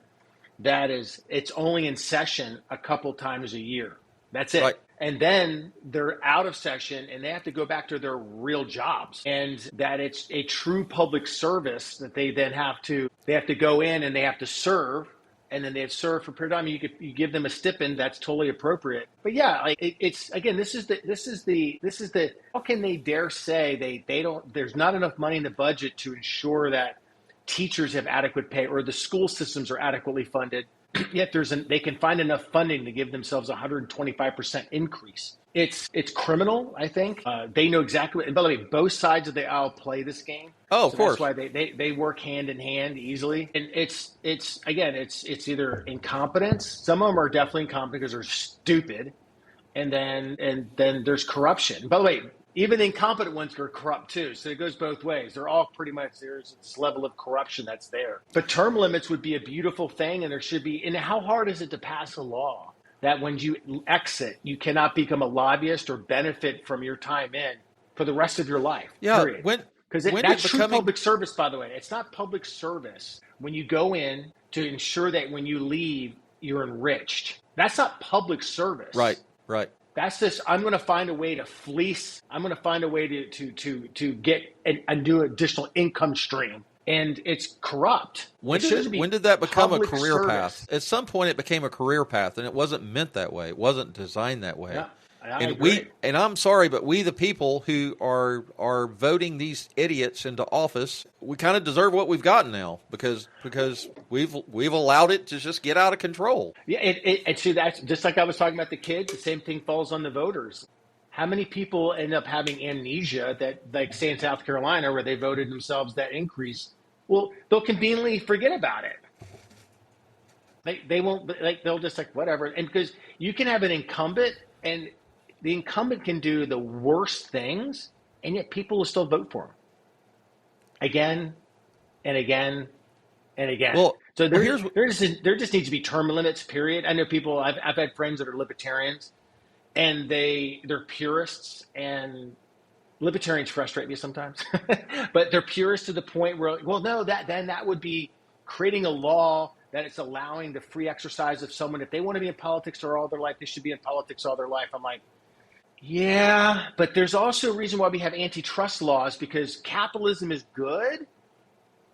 that is it's only in session a couple times a year. That's it. Right. And then they're out of session and they have to go back to their real jobs. And that it's a true public service that they then have to go in and they have to serve. And then they have served for a period of time. You give them a stipend. That's totally appropriate. But yeah, like it's again, this is the how can they dare say they don't? There's not enough money in the budget to ensure that teachers have adequate pay or the school systems are adequately funded, yet they can find enough funding to give themselves a 125% increase. It's criminal, I think. They know exactly. And by the way, both sides of the aisle play this game. Oh, of course. That's why they work hand in hand easily. And it's either incompetence. Some of them are definitely incompetent because they're stupid, and then there's corruption. By the way, even the incompetent ones are corrupt too. So it goes both ways. They're all pretty much, there's this level of corruption that's there. But term limits would be a beautiful thing, and there should be. And how hard is it to pass a law that when you exit, you cannot become a lobbyist or benefit from your time in for the rest of your life? Yeah. Period. Because that's true public service, by the way. It's not public service when you go in to ensure that when you leave, you're enriched. That's not public service. Right. That's this. I'm going to find a way to fleece. I'm going to find a way to get a new additional income stream, and it's corrupt. When did that become a career path? At some point, it became a career path, and it wasn't meant that way. It wasn't designed that way. Yeah, I agree. And I'm sorry, but we, the people who are voting these idiots into office, we kind of deserve what we've gotten now because we've allowed it to just get out of control. Yeah, and see, that's just like I was talking about the kids. The same thing falls on the voters. How many people end up having amnesia that, like, say in South Carolina, where they voted themselves that increase? Well, they'll conveniently forget about it. They won't. They'll just like whatever. And because you can have an incumbent and the incumbent can do the worst things, and yet people will still vote for him again and again and again. Well, So Well, here's there just needs to be term limits, period. I know people, I've had friends that are libertarians and they're purists, and libertarians frustrate me sometimes, but they're purists to the point where, well, no, that would be creating a law that it's allowing the free exercise of someone. If they want to be in politics for all their life, they should be in politics all their life. I'm like, yeah, but there's also a reason why we have antitrust laws, because capitalism is good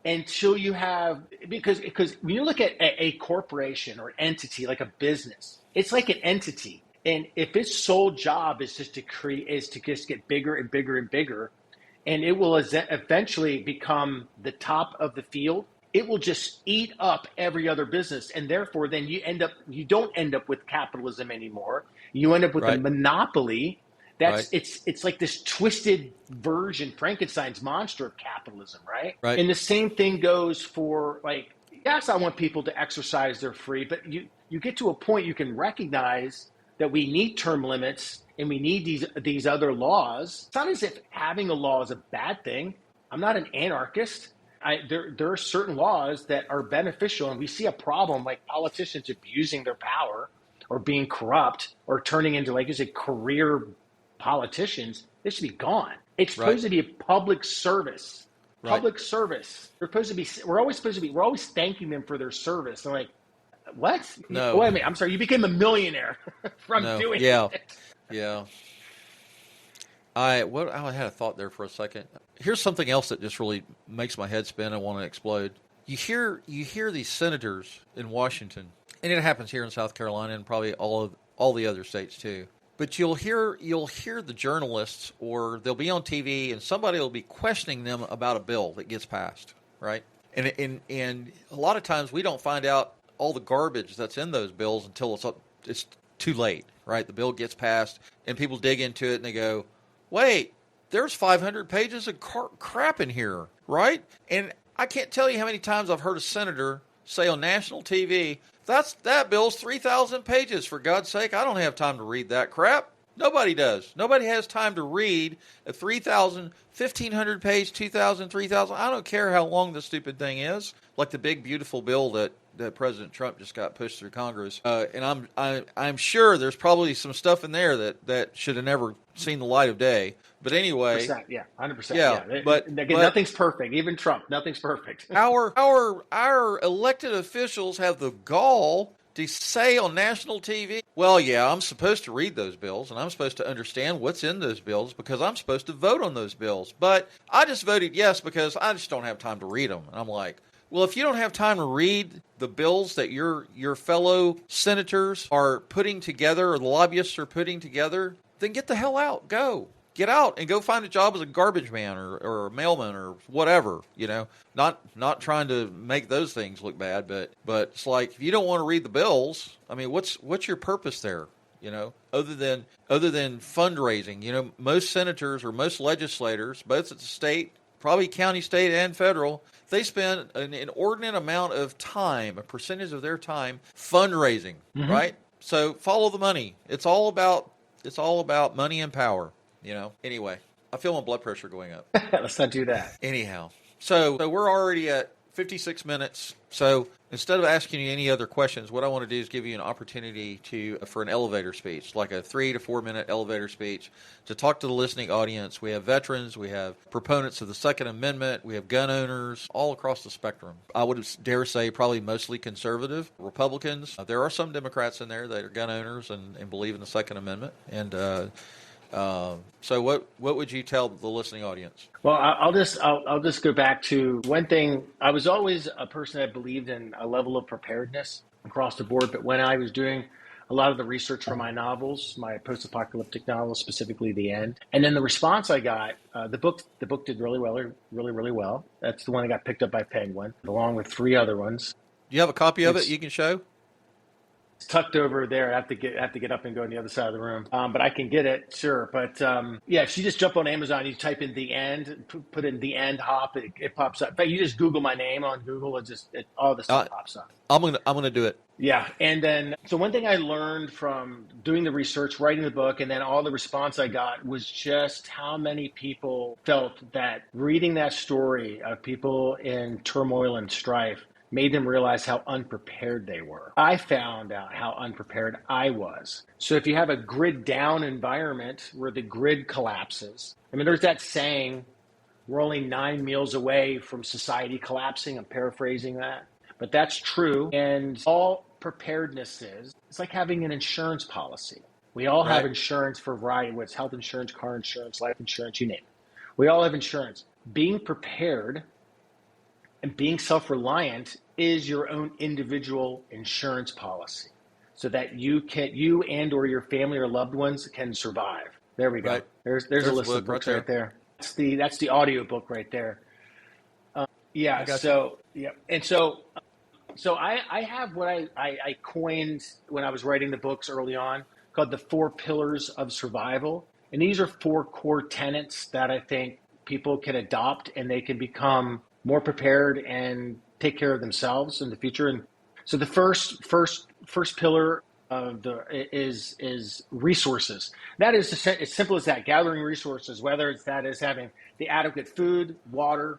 until you have, because when you look at a corporation or entity like a business, it's like an entity. And if its sole job is just to create, is to just get bigger and bigger and bigger, and it will eventually become the top of the field, it will just eat up every other business. And therefore, then you don't end up with capitalism anymore. You end up with a right, monopoly. right, It's like this twisted version, Frankenstein's monster of capitalism, right? right. And the same thing goes for, like, yes, I want people to exercise their free, but you get to a point you can recognize that we need term limits and we need these other laws. It's not as if having a law is a bad thing. I'm not an anarchist. There are certain laws that are beneficial, and we see a problem like politicians abusing their power or being corrupt or turning into, like you said, career politicians. They should be gone. It's Right. supposed to be a public service. Right. Public service. We're always thanking them for their service. I'm like, what? No. Wait a minute. I'm sorry. You became a millionaire from No. doing Yeah. it. Yeah. I had a thought there for a second. Here's something else that just really makes my head spin. I want to explode. You hear these senators in Washington, and it happens here in South Carolina and probably all the other states too. But you'll hear the journalists, or they'll be on TV and somebody will be questioning them about a bill that gets passed, right? And a lot of times we don't find out all the garbage that's in those bills until it's too late, right? The bill gets passed and people dig into it and they go, wait, there's 500 pages of crap in here, right? And I can't tell you how many times I've heard a senator say on national TV, that bill's 3,000 pages, for God's sake. I don't have time to read that crap. Nobody does. Nobody has time to read a 3,000, 1,500 page, 2,000, 3,000. I don't care how long the stupid thing is. Like the big, beautiful bill that President Trump just got pushed through Congress. And I'm sure there's probably some stuff in there that should have never seen the light of day. But anyway, 100%, yeah, 100%. yeah. Yeah. But Again, nothing's perfect. Even Trump, nothing's perfect. our elected officials have the gall to say on national TV, well, yeah, I'm supposed to read those bills and I'm supposed to understand what's in those bills because I'm supposed to vote on those bills. But I just voted yes because I just don't have time to read them. And I'm like, well, if you don't have time to read the bills that your fellow senators are putting together or the lobbyists are putting together, then get the hell out. Go. Get out and go find a job as a garbage man or a mailman or whatever, Not trying to make those things look bad, but it's like, if you don't want to read the bills, I mean, what's your purpose there, other than fundraising? Most senators or most legislators, both at the state, probably county, state, and federal, they spend an inordinate amount of time, a percentage of their time, fundraising, right? So follow the money. It's all about money and power. Anyway, I feel my blood pressure going up. Let's not do that. Anyhow, so we're already at 56 minutes. So instead of asking you any other questions, what I want to do is give you an opportunity for an elevator speech, like a 3 to 4 minute elevator speech, to talk to the listening audience. We have veterans, we have proponents of the Second Amendment, we have gun owners, all across the spectrum. I would dare say probably mostly conservative Republicans. There are some Democrats in there that are gun owners and believe in the Second Amendment. And so what would you tell the listening audience? Well, I'll just go back to one thing. I was always a person that believed in a level of preparedness across the board. But when I was doing a lot of the research for my novels, my post-apocalyptic novels, specifically The End, and then the response I got, the book did really well, really, really well. That's the one that got picked up by Penguin, along with 3 other ones. Do you have a copy of it you can show? It's tucked over there. I have to get up and go on the other side of the room. But I can get it, sure. But yeah, if you just jump on Amazon, you type in The End, put in The End Hop, it pops up. In fact, you just Google my name on Google, all this stuff pops up. I'm gonna do it. Yeah, and then so one thing I learned from doing the research, writing the book, and then all the response I got was just how many people felt that reading that story of people in turmoil and strife, made them realize how unprepared they were. I found out how unprepared I was. So if you have a grid down environment where the grid collapses, I mean, there's that saying, we're only 9 meals away from society collapsing. I'm paraphrasing that, but that's true. And all preparedness is, it's like having an insurance policy. We all have Right. insurance for a variety, whether it's health insurance, car insurance, life insurance, you name it. We all have insurance. Being prepared and being self-reliant is your own individual insurance policy so that you and or your family or loved ones can survive. There we go. Right. There's a There's a list of book right books right there. That's the audio book right there. I Yeah. got you. So yeah, and so I have what I coined when I was writing the books early on called the 4 pillars of survival, and these are 4 core tenets that I think people can adopt and they can become more prepared and take care of themselves in the future. And so the first pillar of the is resources. That is as simple as that: gathering resources, whether it's that is having the adequate food, water,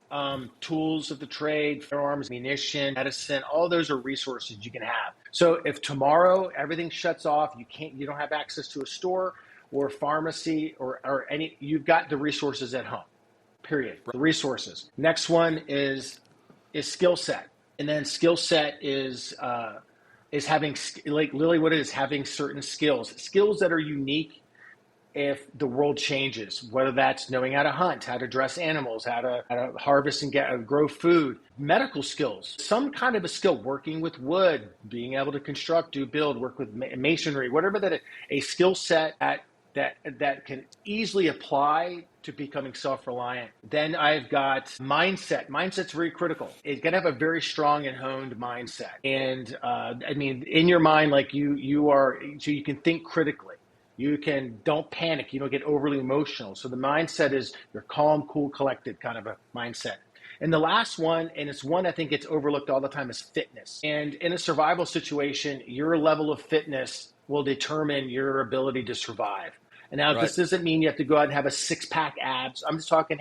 tools of the trade, firearms, ammunition, medicine. All those are resources you can have. So if tomorrow everything shuts off, you don't have access to a store or pharmacy or any, you've got the resources at home. Period. The resources. Next one is skill set, and then skill set is having, like literally what it is, having certain skills that are unique if the world changes, whether that's knowing how to hunt, how to dress animals, how to harvest and grow food, medical skills, some kind of a skill, working with wood, being able to construct, build, work with masonry, whatever that is, a skill set that can easily apply to becoming self-reliant. Then I've got mindset. Mindset's very critical. It's got to have a very strong and honed mindset. And I mean, in your mind, like you are, so you can think critically. Don't panic. You don't get overly emotional. So the mindset is you're calm, cool, collected kind of a mindset. And the last one, and it's one I think gets overlooked all the time, is fitness. And in a survival situation, your level of fitness will determine your ability to survive. And now, Right. this doesn't mean you have to go out and have a 6-pack abs. I'm just talking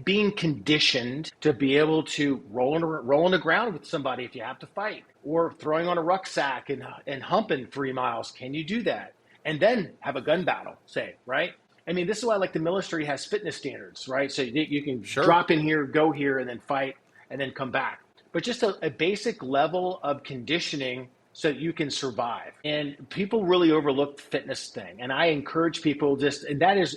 being conditioned to be able to roll on the ground with somebody if you have to fight, or throwing on a rucksack and humping 3 miles. Can you do that? And then have a gun battle, say, right? I mean, this is why, like, the military has fitness standards, right? So you can Sure. drop in here, go here, and then fight, and then come back. But just a basic level of conditioning so that you can survive. And people really overlook the fitness thing. And I encourage people and that is,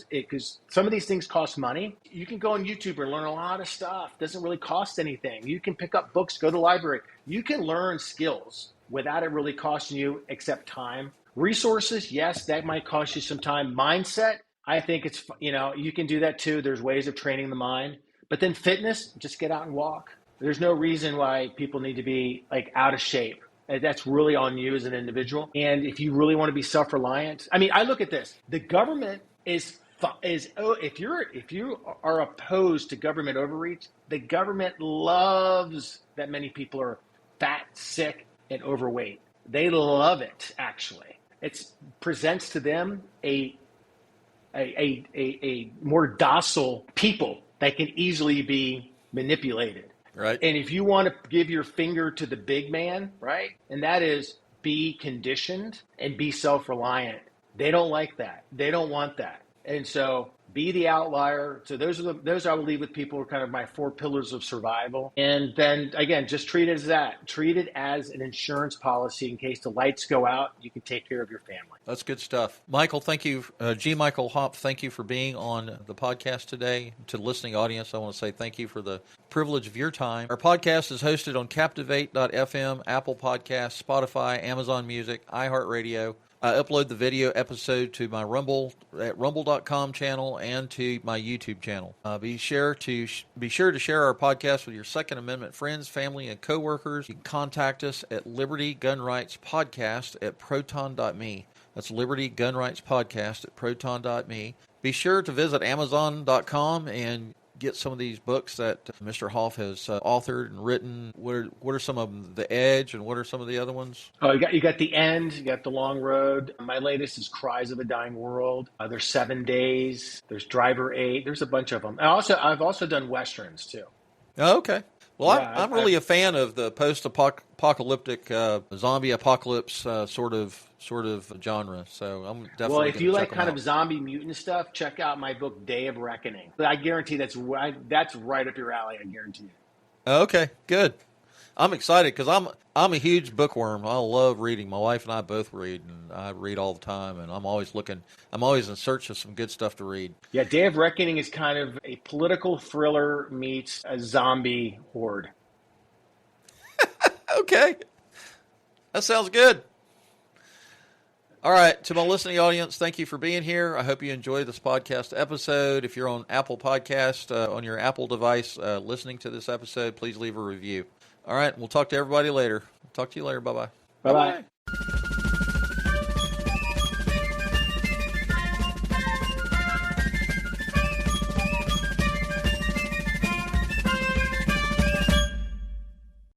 because some of these things cost money. You can go on YouTube and learn a lot of stuff. It doesn't really cost anything. You can pick up books, go to the library. You can learn skills without it really costing you except time. Resources, yes, that might cost you some time. Mindset, I think you can do that too. There's ways of training the mind. But then fitness, just get out and walk. There's no reason why people need to be like out of shape. That's really on you as an individual. And if you really want to be self-reliant, I mean, I look at this. The government if you are opposed to government overreach, the government loves that many people are fat, sick, and overweight. They love it, actually. It presents to them a more docile people that can easily be manipulated. Right. And if you want to give your finger to the big man, right, and that is be conditioned and be self-reliant, they don't like that. They don't want that. And so be the outlier. So those I will leave with people are kind of my 4 pillars of survival. And then again, just treat it as that. Treat it as an insurance policy in case the lights go out. You can take care of your family. That's good stuff. Michael, thank you. G. Michael Hopf, thank you for being on the podcast today. To the listening audience, I want to say thank you for the privilege of your time. Our podcast is hosted on Captivate.fm, Apple Podcasts, Spotify, Amazon Music, iHeartRadio. I upload the video episode to my Rumble at rumble.com channel and to my YouTube channel. Be sure to share our podcast with your Second Amendment friends, family, and coworkers. You can contact us at Liberty Gun Rights Podcast at proton.me. That's Liberty Gun Rights Podcast at proton.me. Be sure to visit Amazon.com and get some of these books that Mr. Hopf has authored and written. What are some of them? The Edge, and what are some of the other ones? Oh, you got The End, you got The Long Road. My latest is Cries of a Dying World. There's 7 Days. There's Driver 8. There's a bunch of them. I've also done Westerns too. Oh, okay. Well, I'm really a fan of the post-apocalyptic zombie apocalypse sort of genre. So I'm definitely. Well, if you check like them kind out. of zombie mutant stuff, check out my book Day of Reckoning. I guarantee that's right up your alley. I guarantee it. Okay, good. I'm excited because I'm a huge bookworm. I love reading. My wife and I both read, and I read all the time. And I'm always looking. I'm always in search of some good stuff to read. Yeah, Day of Reckoning is kind of a political thriller meets a zombie horde. Okay, that sounds good. All right, to my listening audience, thank you for being here. I hope you enjoyed this podcast episode. If you're on Apple Podcast, on your Apple device, listening to this episode, please leave a review. All right, we'll talk to everybody later. Talk to you later. Bye-bye. Bye-bye. Bye-bye.